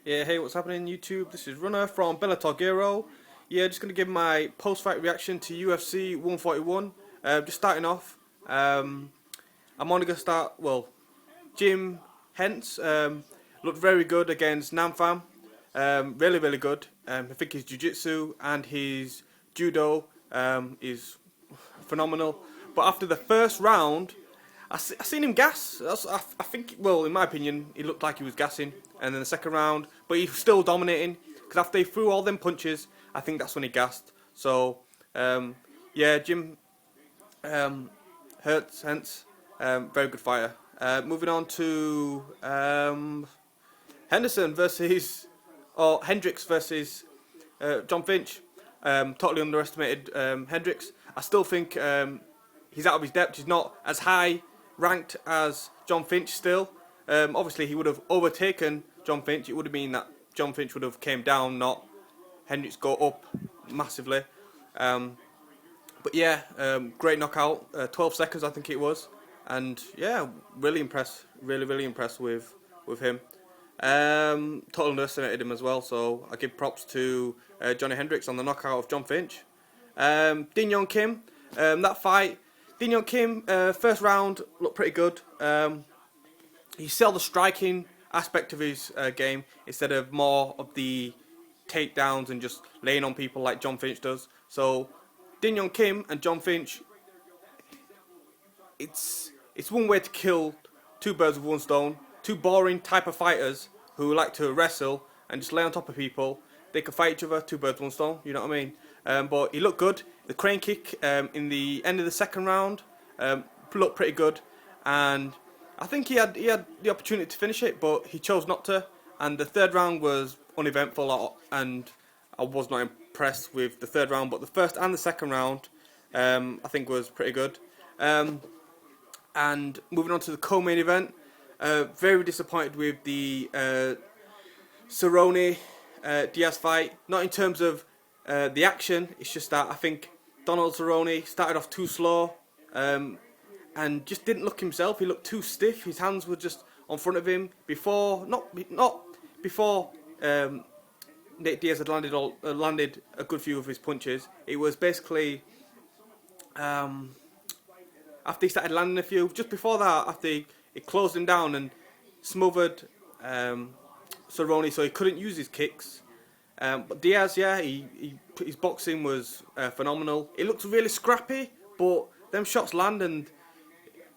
Yeah, hey, what's happening YouTube? This is Runner from Bellator Giro. Yeah, just going to give my post-fight reaction to UFC 141. Just starting off, I'm only going to start, Jim Hence looked very good against Namfam. Really, really good. I think his jiu-jitsu and his judo is phenomenal. But after the first round, I seen him gas. I think, well, in my opinion, he looked like he was gassing. And then the second round, but he was still dominating. Because after he threw all them punches, I think that's when he gassed. So, yeah, Jim Hurts, hence, very good fighter. Moving on to Henderson versus, or Hendricks versus Jon Fitch. Totally underestimated Hendricks. I still think he's out of his depth. He's not as high ranked as Jon Fitch still. Obviously, he would have overtaken Jon Fitch. It would have been that Jon Fitch would have came down, not Hendricks go up massively. But yeah, great knockout. 12 seconds, I think it was. And yeah, really impressed. Really impressed with him. Totally underestimated him as well. So I give props to Johnny Hendricks on the knockout of Jon Fitch. Din Young Kim, that fight. Din Young Kim, first round looked pretty good. He sell the striking aspect of his game instead of more of the takedowns and just laying on people like Jon Fitch does. So Din Young Kim and Jon Fitch, it's one way to kill two birds with one stone. Two boring type of fighters who like to wrestle and just lay on top of people. They can fight each other, two birds with one stone. You know what I mean? But he looked good. The crane kick in the end of the second round looked pretty good, and I think he had the opportunity to finish it, but he chose not to. And the third round was uneventful, and I was not impressed with the third round. But the first and the second round, I think was pretty good. And moving on to the co-main event, very disappointed with the Cerrone Diaz fight. Not in terms of the action, it's just that I think Donald Cerrone started off too slow and just didn't look himself. He looked too stiff. His hands were just on front of him before, not before Nate Diaz had landed a good few of his punches. It was basically after he started landing a few, just before that, after he closed him down and smothered Cerrone, so he couldn't use his kicks. But Diaz, yeah, his boxing was phenomenal. It looked really scrappy, but them shots land, and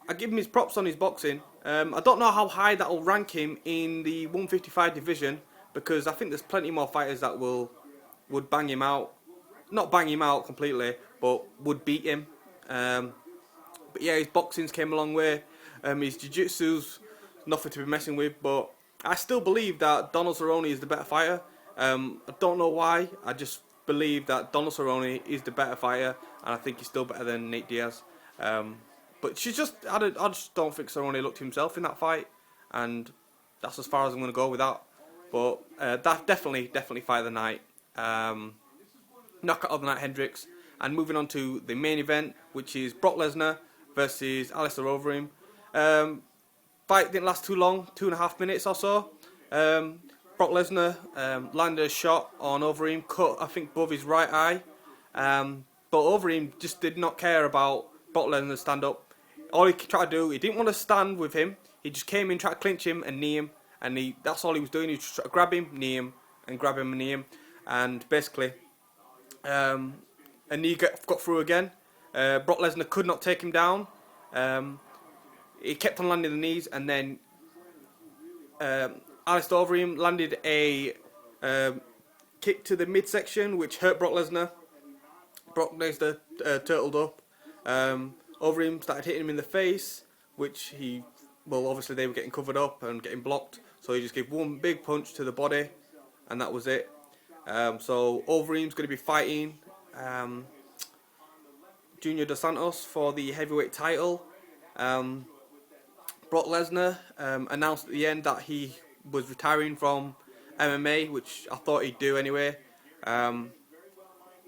I give him his props on his boxing. I don't know how high that will rank him in the 155 division, because I think there's plenty more fighters that would bang him out. Not bang him out completely, but would beat him. But yeah, his boxing's came a long way. His jiu-jitsu's nothing to be messing with, but I still believe that Donald Cerrone is the better fighter. I don't know why. I just believe that Donald Cerrone is the better fighter, and I think he's still better than Nate Diaz. But I just don't think Cerrone looked himself in that fight, and that's as far as I'm going to go with that. But that definitely fight of the night. Knockout of the night, Hendricks. And moving on to the main event, which is Brock Lesnar versus Alistair Overeem. Fight didn't last too long, 2.5 minutes or so. Brock Lesnar landed a shot on Overeem, cut I think above his right eye. But Overeem just did not care about Brock Lesnar's stand up. All he tried to do, he didn't want to stand with him. He just came in, tried to clinch him and knee him, and that's all he was doing. He was just trying to grab him, knee him, and grab him and knee him, and basically a knee got through again. Brock Lesnar could not take him down. He kept on landing the knees, and then Alistair Overeem landed a kick to the midsection, which hurt Brock Lesnar. Brock Lesnar turtled up. Overeem started hitting him in the face, which obviously they were getting covered up and getting blocked, so he just gave one big punch to the body, and that was it. So Overeem's going to be fighting Junior Dos Santos for the heavyweight title. Brock Lesnar announced at the end that he was retiring from MMA, which I thought he'd do anyway.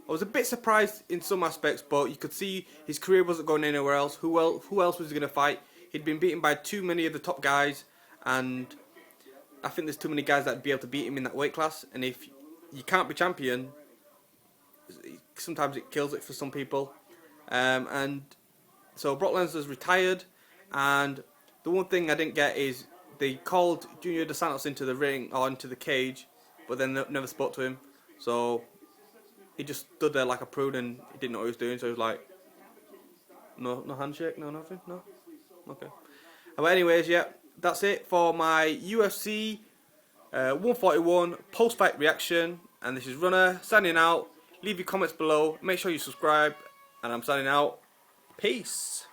I was a bit surprised in some aspects, but you could see his career wasn't going anywhere else. Who else was he going to fight? He'd been beaten by too many of the top guys, and I think there's too many guys that'd be able to beat him in that weight class, and if you can't be champion, sometimes it kills it for some people. And so Brock Lesnar's retired, and the one thing I didn't get is they called Junior Dos Santos into the ring or into the cage, but then never spoke to him. So he just stood there like a prude and he didn't know what he was doing. So he was like, no handshake, no nothing, no. Okay. But anyways, yeah, that's it for my UFC 141 post-fight reaction. And this is Runner signing out. Leave your comments below. Make sure you subscribe. And I'm signing out. Peace.